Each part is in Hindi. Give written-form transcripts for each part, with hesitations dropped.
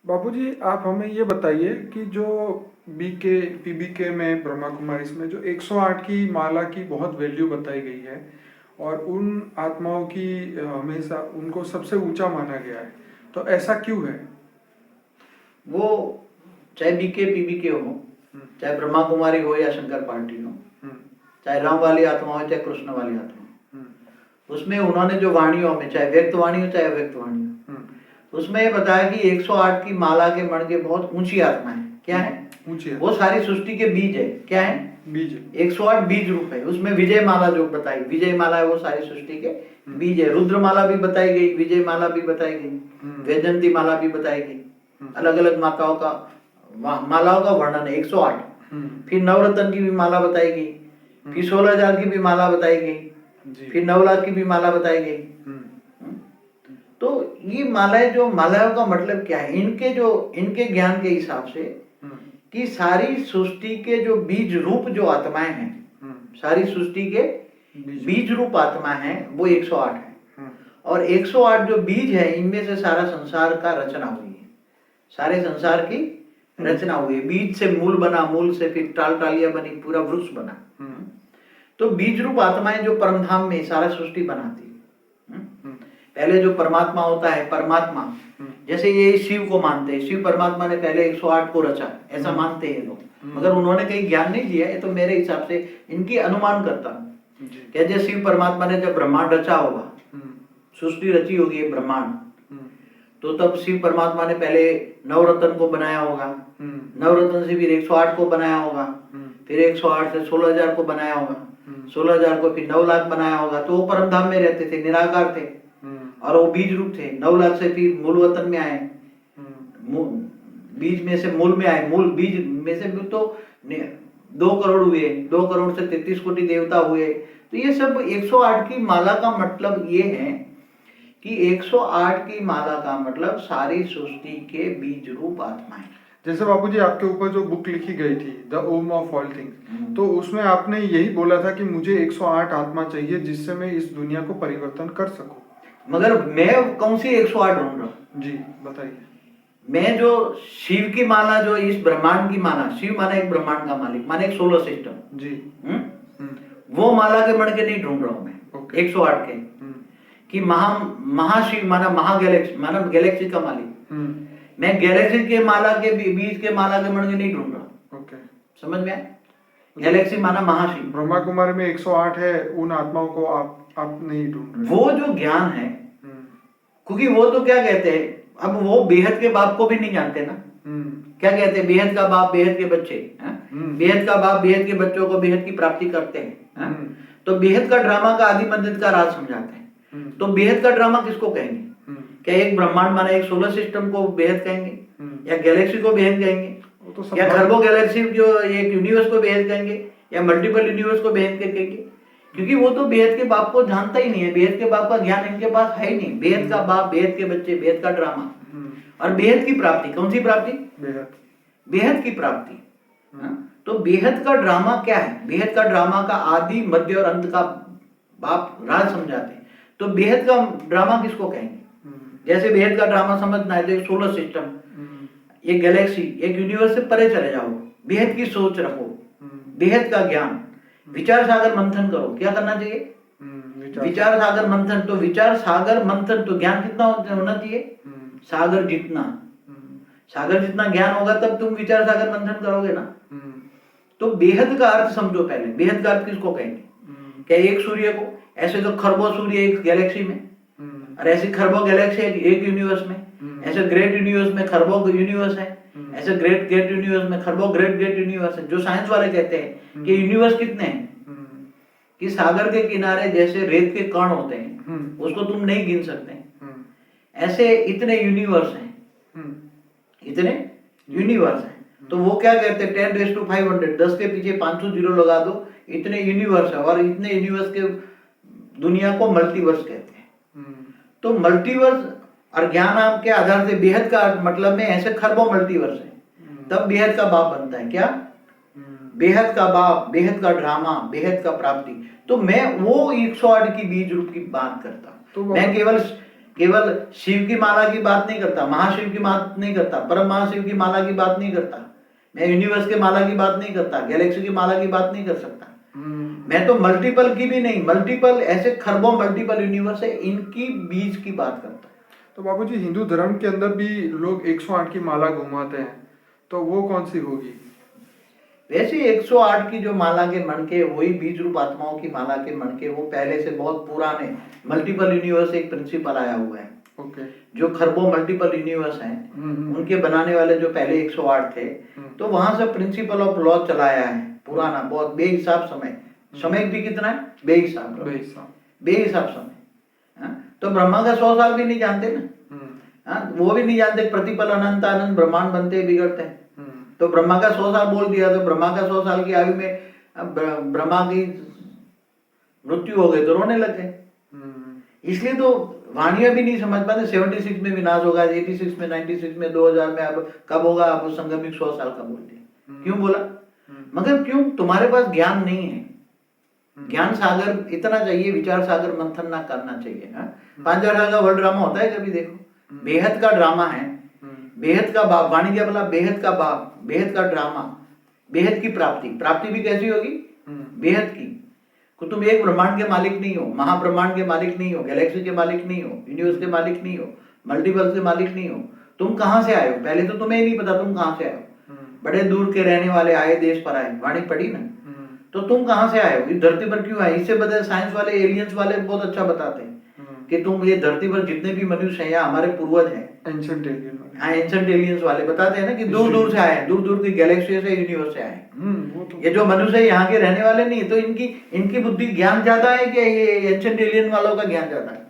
बापूजी, आप हमें ये बताइए कि जो बीके पीबीके में ब्रह्मा कुमारी में जो 108 की माला की बहुत वैल्यू बताई गई है और उन आत्माओं की हमेशा उनको सबसे ऊंचा माना गया है, तो ऐसा क्यों है? वो चाहे बीके पीबीके हो, चाहे ब्रह्मा कुमारी हो या शंकर पार्टी हो, हम्म, चाहे राम वाली आत्मा हो चाहे कृष्ण वाली आत्मा हम्म, हो, उसमें उन्होंने जो वाणियों में, चाहे व्यक्त वाणी हो चाहे अव्यक्त वाणी हो, हम्म, उसमें ये बताया कि 108 की माला के मण के बहुत ऊंची आत्मा है। क्या है? ऊंची है। वो सारी सृष्टि के बीज है। क्या है? बीज। 108 बीज रूप है। उसमें विजय माला जो बताई, विजय माला है, वो सारी सृष्टि के बीज है। रुद्र माला भी बताई गई, विजय माला भी बताई गई, वैजंती माला भी बताई गई। अलग अलग माताओं का मालाओं का वर्णन है 108। फिर नवरत्न की भी माला बताई गई, फिर 16,000 की भी माला बताई गई, फिर 9 लाख की भी माला बताई गई। तो ये मालाएं, जो मालाओं का मतलब क्या है, इनके ज्ञान के हिसाब से कि सारी सृष्टि के जो बीज रूप जो आत्माएं हैं, सारी सृष्टि के बीज रूप आत्मा है, वो 108 है। और 108 जो बीज है, इनमें से सारा संसार का रचना हुई है। सारे संसार की रचना हुई है। बीज से मूल बना, मूल से फिर टाल टालियां बनी, पूरा वृक्ष बना। तो बीज रूप आत्माएं जो परमधाम में सारा सृष्टि बनाती है। पहले जो परमात्मा होता है, परमात्मा, जैसे ये शिव को मानते हैं, शिव परमात्मा ने पहले 108 को रचा, ऐसा मानते हैं लोग, मगर उन्होंने कहीं ज्ञान नहीं दिया। ये तो मेरे हिसाब से इनकी अनुमान करता हूँ। जैसे शिव परमात्मा ने जब ब्रह्मांड रचा होगा, सृष्टि रची होगी ब्रह्मांड, तो तब शिव परमात्मा ने पहले नवरत्न को बनाया होगा, नवरत्न से फिर 108 को बनाया होगा, फिर 108 से 16,000 को बनाया होगा, 16,000 को फिर 9 लाख बनाया होगा। तो वो परमधाम में रहते थे, निराकार थे, और वो बीज रूप थे। 9 लाख से फिर मूल वतन में आए, बीज में से मूल में आए, मूल बीज में से तो 2 करोड़ हुए, 2 करोड़ से 33 कोटि देवता हुए। तो ये सब 108 की माला का मतलब ये है कि 108 की माला का मतलब सारी सृष्टि के बीज रूप आत्माएं। जैसे बापूजी, आपके ऊपर जो बुक लिखी गई थी the Om of all things, तो उसमें आपने यही बोला था कि मुझे 108 आत्मा चाहिए जिससे मैं इस दुनिया को परिवर्तन कर सकूं। मगर मैं कौन सी 108 ढूंढ रहा हूँ? जी बताइए। मैं जो शिव की माला, जो इस ब्रह्मांड की माला, शिव माना एक ब्रह्मांड का मालिक, माना एक सोलर सिस्टम जी। वो माला के मण के नहीं ढूंढ रहा हूं मैं। 108 के कि महाशिव माना महागैलेक्सी, माना गैलेक्सी का मालिक। मैं गैलेक्सी के माला के बीज के माला के मण के नहीं ढूंढ रहा। ओके, समझ में आया? गैलेक्सी माना महाशिव। ब्रह्मा कुमारी में 108 है, उन आत्माओं को आप नहीं ढूंढ रहे। वो जो ज्ञान है, क्योंकि वो तो क्या कहते हैं, अब वो बेहद के बाप को भी नहीं जानते ना। क्या कहते हैं? बेहद का बाप बेहद के बच्चे, बेहद का बाप बेहद के बच्चों को बेहद की प्राप्ति करते हैं। तो बेहद का ड्रामा का आदि मध्य का राज समझाते हैं। तो बेहद का ड्रामा किसको कहेंगे? क्या एक ब्रह्मांड माना एक सोलर सिस्टम को बेहद कहेंगे, या गैलेक्सी को बेहद कहेंगे, या खरबों गैलेक्सी जो एक यूनिवर्स को बेहद कहेंगे, या मल्टीपल यूनिवर्स को बेहद कहेंगे? क्योंकि वो तो बेहद के बाप को जानता ही नहीं है। बेहद के बाप का ज्ञान इनके पास है ही नहीं। बेहद का बाप, बेहद के बच्चे, बेहद का ड्रामा, और बेहद की प्राप्ति। कौन सी प्राप्ति? बेहद की प्राप्ति। तो बेहद का ड्रामा क्या है? बेहद का ड्रामा का आदि मध्य और अंत का बाप राज समझाते हैं। तो बेहद का ड्रामा किसको कहेंगे? जैसे बेहद का ड्रामा समझना है तो एक सोलर सिस्टम, एक गैलेक्सी, एक यूनिवर्स से परे चले जाओ, बेहद की सोच रखो, बेहद का ज्ञान, विचार सागर मंथन करो। क्या करना चाहिए? विचार सागर मंथन। तो विचार सागर मंथन, तो ज्ञान कितना होना चाहिए? सागर जितना। सागर जितना ज्ञान होगा तब तुम विचार सागर मंथन करोगे ना। तो बेहद का अर्थ समझो पहले। बेहद का अर्थ किसको कहेंगे? क्या एक सूर्य को? ऐसे तो खरबों सूर्य एक गैलेक्सी में, और ऐसे खरबों गैलेक्सी एक यूनिवर्स में। ऐसे ग्रेट यूनिवर्स में खरबों यूनिवर्स है, ऐसे ग्रेट ग्रेट यूनिवर्स में खरबों ग्रेट ग्रेट यूनिवर्स है। जो साइंस वाले कहते हैं कि यूनिवर्स कितने हैं, कि सागर के किनारे जैसे रेत के कण होते हैं, उसको तुम नहीं गिन सकते, ऐसे इतने यूनिवर्स हैं, इतने यूनिवर्स हैं। तो वो क्या कहते हैं? 10⁵500, 10 के पीछे 500 जीरो लगा दो, इतने यूनिवर्स है। और इतने यूनिवर्स के दुनिया को मल्टीवर्स कहते हैं। तो मल्टीवर्स और ज्ञान के आधार से बेहद का मतलब में ऐसे खरबों मल्टीवर्स है, तब बेहद का बाप बनता है। क्या? बेहद का बाप, बेहद का ड्रामा, बेहद का प्राप्ति। तो मैं वो 108 की बीज रूप की बात करता हूं। तो मैं केवल केवल शिव की माला की बात नहीं करता, महाशिव की बात नहीं करता, परम महाशिव की माला की बात नहीं करता, मैं यूनिवर्स के माला की बात नहीं करता, गैलेक्सी की माला की बात नहीं कर सकता। मैं तो मल्टीपल की भी नहीं, मल्टीपल ऐसे खरबों मल्टीपल यूनिवर्स है, इनकी बीज की बात करता। तो बाबूजी हिंदू धर्म के अंदर भी लोग 108 की माला घुमाते हैं, तो वो कौन सी होगी? वैसे 108 की जो माला के मणके, वही बीज रूप आत्माओं की माला के मणके, वो पहले से बहुत पुराने मल्टीपल यूनिवर्स एक प्रिंसिपल आया हुआ है। ओके। जो खरबों मल्टीपल यूनिवर्स हैं, उनके बनाने वाले जो पहले 108 थे, तो वहां से प्रिंसिपल ऑफ लॉ चलाया है पुराना, बहुत बेहिसाब समय। समय भी कितना है? बेहिसाब समय। तो ब्रह्मा का 100 साल भी नहीं जानते ना। वो भी नहीं जानते प्रतिपल अनंत अनंत ब्रह्मांड बनते बिगड़ते हैं। तो ब्रह्मा का 100 साल बोल दिया, तो ब्रह्मा का 100 साल की आयु में ब्रह्मा की मृत्यु हो गई तो रोने लग गए। इसलिए तो वाणियां भी नहीं समझ पाते। 76 में विनाश होगा, 86 में, 96 में, 2000 में, अब कब होगा? अब संगमिक 100 साल का बोल दिया। क्यों बोला? मगर क्यों? तुम्हारे पास ज्ञान नहीं है। ज्ञान सागर इतना चाहिए, विचार सागर मंथन ना करना चाहिए। 5000 साल का वर्ल्ड ड्रामा होता है कभी देखो? बेहद का ड्रामा है, बेहद का बाप। वाणी क्या बोला? बेहद का बाप, बेहद का ड्रामा, बेहद की प्राप्ति। प्राप्ति भी कैसी होगी? बेहद की। तुम एक ब्रह्मांड के मालिक नहीं हो, महाब्रह्मांड के मालिक नहीं हो, गैलेक्सी के मालिक नहीं हो, यूनिवर्स के मालिक नहीं हो, मल्टीवर्स के मालिक नहीं हो। तुम कहां से आए हो? पहले तो तुम्हें ही नहीं पता तुम कहां से आए हो। बड़े दूर के रहने वाले आए, देश पर आए, वाणी पढ़ी ना। तो तुम कहां से आए हो? इस धरती पर क्यों आए? इससे बता, साइंस वाले, एलियंस वाले बहुत अच्छा बताते हैं कि तुम ये धरती पर जितने भी मनुष्य हैं, हमारे पूर्वज हैं, एंशिएंट एलियन वाले। हाँ, एंशिएंट एलियंस वाले बताते हैं ना कि दूर दूर से आए हैं, दूर दूर की गैलेक्सी से, यूनिवर्स से आए हैं। ये जो मनुष्य है यहाँ के रहने वाले नहीं, तो इनकी बुद्धि ज्ञान ज्यादा है कि ये एंशिएंट एलियन वालों का ज्ञान ज्यादा है?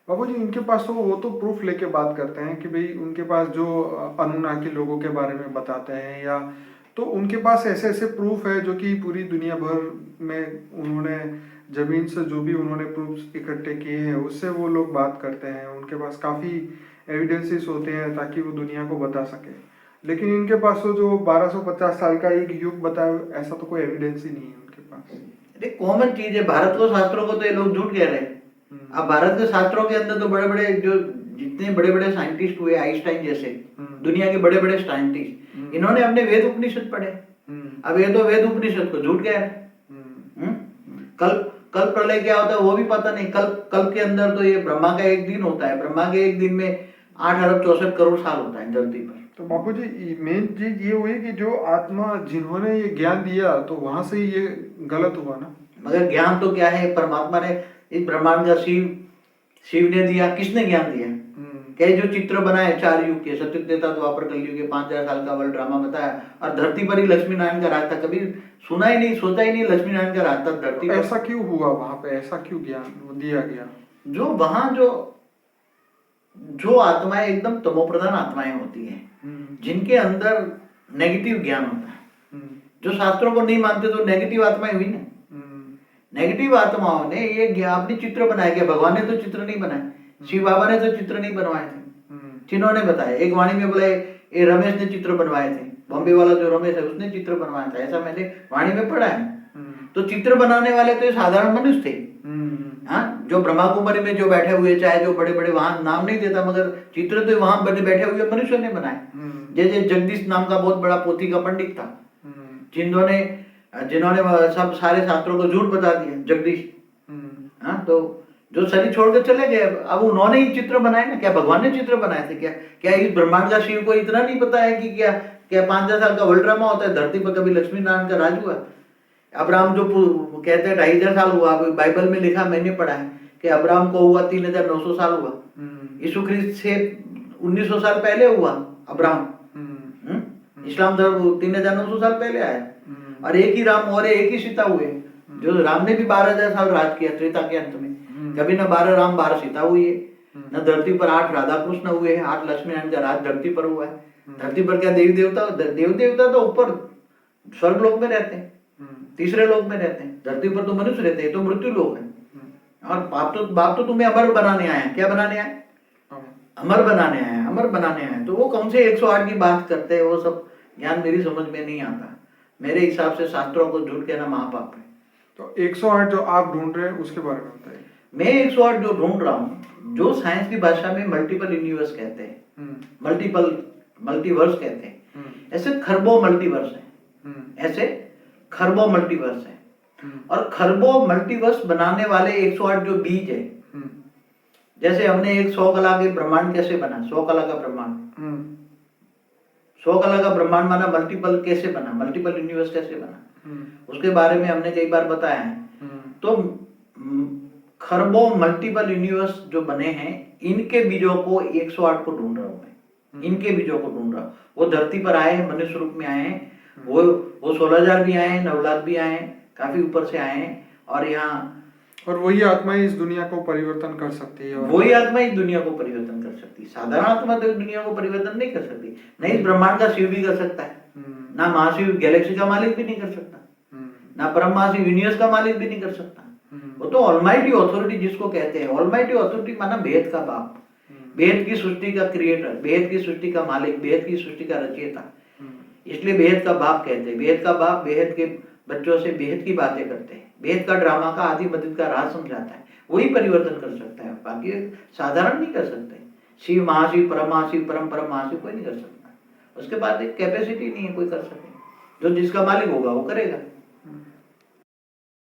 बाबूजी इनके पास तो वो तो प्रूफ लेके बात करते हैं कि भाई उनके पास जो अनुनाकी लोगों के बारे में बताते हैं, या तो उनके पास ऐसे ऐसे प्रूफ है जो कि पूरी दुनिया भर में उन्होंने जमीन से जो भी उन्होंने प्रूफ इकट्ठे किए हैं उससे वो लोग बात करते हैं। उनके पास काफ़ी एविडेंसेस होते हैं ताकि वो दुनिया को बता सके। लेकिन इनके पास तो जो 1250 साल का एक युग बताए, ऐसा तो कोई एविडेंस ही नहीं है उनके पास। अरे कॉमन चीज है, भारत को शास्त्रों को तो ये लोग झूठ कह रहे हैं। अब भारत के शास्त्रों के अंदर तो बड़े बड़े जो जितने बड़े बड़े साइंटिस्ट हुए, आइंस्टाइन जैसे दुनिया के बड़े बड़े साइंटिस्ट, इन्होंने अपने वेद उपनिषद पढ़े। अब ये तो वेद उपनिषद को झूठ कह रहे। कल प्रलय क्या होता है वो भी पता नहीं। कल के अंदर तो ये ब्रह्मा का एक दिन होता है, ब्रह्मा के एक दिन में 8 अरब 64 करोड़ साल होता है धरती पर। तो बापू जी मेन चीज ये हुई कि जो आत्मा जिन्होंने ये ज्ञान दिया तो वहां से ये गलत हुआ ना। मगर ज्ञान तो क्या है? परमात्मा ने इस ब्रह्मांड का शिव ने दिया। किसने ज्ञान दिया? क्या जो चित्र बनाए 4 युग के, सतयुग, त्रेता, द्वापर, कलयुग के 5000 साल का वर्ल्ड ड्रामा बताया, और धरती पर ही लक्ष्मी नारायण का राज था। कभी सुना ही नहीं, सोचा ही नहीं लक्ष्मी नारायण का राज था धरती पर। ऐसा क्यों हुआ वहां पे? ऐसा क्यों ज्ञान दिया गया? जो वहां जो आत्माएं एकदम तमोप्रधान आत्माएं होती हैं, जिनके अंदर नेगेटिव ज्ञान होता है, जो शास्त्रों को नहीं मानते, तो नेगेटिव आत्माएं हुई ना। नेगेटिव आत्माओं ने ये अपने चित्र बनाए। क्या भगवान ने तो चित्र नहीं बनाए, शिव बाबा ने तो चित्र नहीं बनवाए थे, जिन्होंने बताया। एक वाणी में बोला ये रमेश ने चित्र बनवाए थे, बॉम्बे वाला जो रमेश है उसने चित्र बनवाया था, ऐसा मैंने वाणी में पढ़ा है। तो चित्र बनाने वाले तो ये साधारण मनुष्य थे। हाँ, जो ब्रह्मा कुमारी में जो बैठे हुए, चाहे जो बड़े बड़े, वहां नाम नहीं देता, मगर चित्र तो वहां बैठे हुए मनुष्य ने बनाए। जैसे जगदीश नाम का बहुत बड़ा पोथी का पंडित था, जिन्होंने सब सारे शास्त्रों को झूठ बता दिया, जगदीश। हाँ, तो जो शरीर छोड़कर चले गए, अब उन्होंने ही चित्र बनाए ना। क्या भगवान ने चित्र बनाए थे? क्या इस ब्रह्मांड का शिव को इतना नहीं पता है कि क्या 5000 साल का वर्ल्ड ड्रामा होता है? धरती पर कभी लक्ष्मी नारायण का राज हुआ? अब्राहम जो कहते हैं 2500 साल हुआ, बाइबल में लिखा, मैंने पढ़ा है कि अब्राहम को हुआ 3900 साल हुआ। यीशु ख्रिस्त से 1900 साल पहले हुआ अब्राहम। इस्लाम धर्म 3900 साल पहले आया, और एक ही राम और एक ही सीता हुए। जो राम ने भी 12000 साल राज किया त्रेता के अंत में। कभी न 12 राम 12 सीता हुई है, न धरती पर 8 राधा कृष्ण हुए हैं, 8 लक्ष्मी नारायण का राज धरती पर हुआ है। धरती पर क्या देवी देवता तो ऊपर स्वर्ग लोक में रहते हैं, तीसरे लोक में रहते हैं। धरती पर तो मनुष्य रहते हैं, तो मृत्यु लोक है। और बाप तो तुम्हें अमर बनाने आए हैं। क्या बनाने आए? अमर बनाने आए हैं, अमर बनाने आए हैं। तो वो कौन से 108 की बात करते हैं? वो सब ज्ञान मेरी समझ में नहीं आता। मेरे हिसाब से शास्त्रों को झूठ कहना महापाप है। तो 108 जो आप ढूंढ रहे हैं उसके बारे में बताइए। मैं 108 जो ढूंढ रहा हूँ, जो साइंस की भाषा में मल्टीपल यूनिवर्स कहते हैं, मल्टीवर्स कहते हैं, ऐसे खरबों मल्टीवर्स है, ऐसे खरबों मल्टीवर्स है। और खरबों मल्टीवर्स बनाने वाले 108 जो बीज है, जैसे हमने एक 100 कला के ब्रह्मांड कैसे बना, 100 कला का ब्रह्मांड, 100 कला का ब्रह्मांड माना मल्टीपल कैसे बना, मल्टीपल यूनिवर्स कैसे बना, उसके बारे में हमने कई बार बताया है। तो खरबों मल्टीपल यूनिवर्स जो बने हैं, इनके बीजों को 108 को ढूंढ रहा हूं मैं, इनके बीजों को ढूंढ रहा हूं। वो धरती पर आए हैं, मनुष्य रूप में आए हैं, वो 16,000 भी आए हैं, 9 लाख भी आए हैं, काफी ऊपर से आए हैं। और यहाँ और वही आत्मा इस दुनिया को परिवर्तन कर सकती है, और वही आत्मा इस दुनिया को परिवर्तन कर सकती है। साधारण आत्मा तो इस दुनिया को परिवर्तन नहीं कर सकती। नहीं, इस ब्रह्मांड का शिव भी कर सकता है, ना महाशिव गैलेक्सी का मालिक भी नहीं कर सकता, ना परम महाशिव यूनिवर्स का मालिक भी नहीं कर सकता। वो तो ऑलमाइटी ऑथोरिटी जिसको कहते हैं, ऑलमाइटी ऑथोरिटी माना बेहद का बाप, बेहद की सृष्टि का क्रिएटर, बेहद की सृष्टि का मालिक, बेहद की सृष्टि का रचयिता, इसलिए बेहद का बाप कहते हैं। बेहद का बाप बेहद के बच्चों से बेहद की बातें करते हैं, बेहद का ड्रामा का आदि मदद का राज समझाता है, वही परिवर्तन कर सकता है, बाकी साधारण नहीं कर सकते। शिव महाशिव, परम महाशिव, परम परम महाशिव कोई नहीं कर सकता। उसके बाद एक कैपेसिटी नहीं है कोई कर सके, जो जिसका मालिक होगा वो करेगा।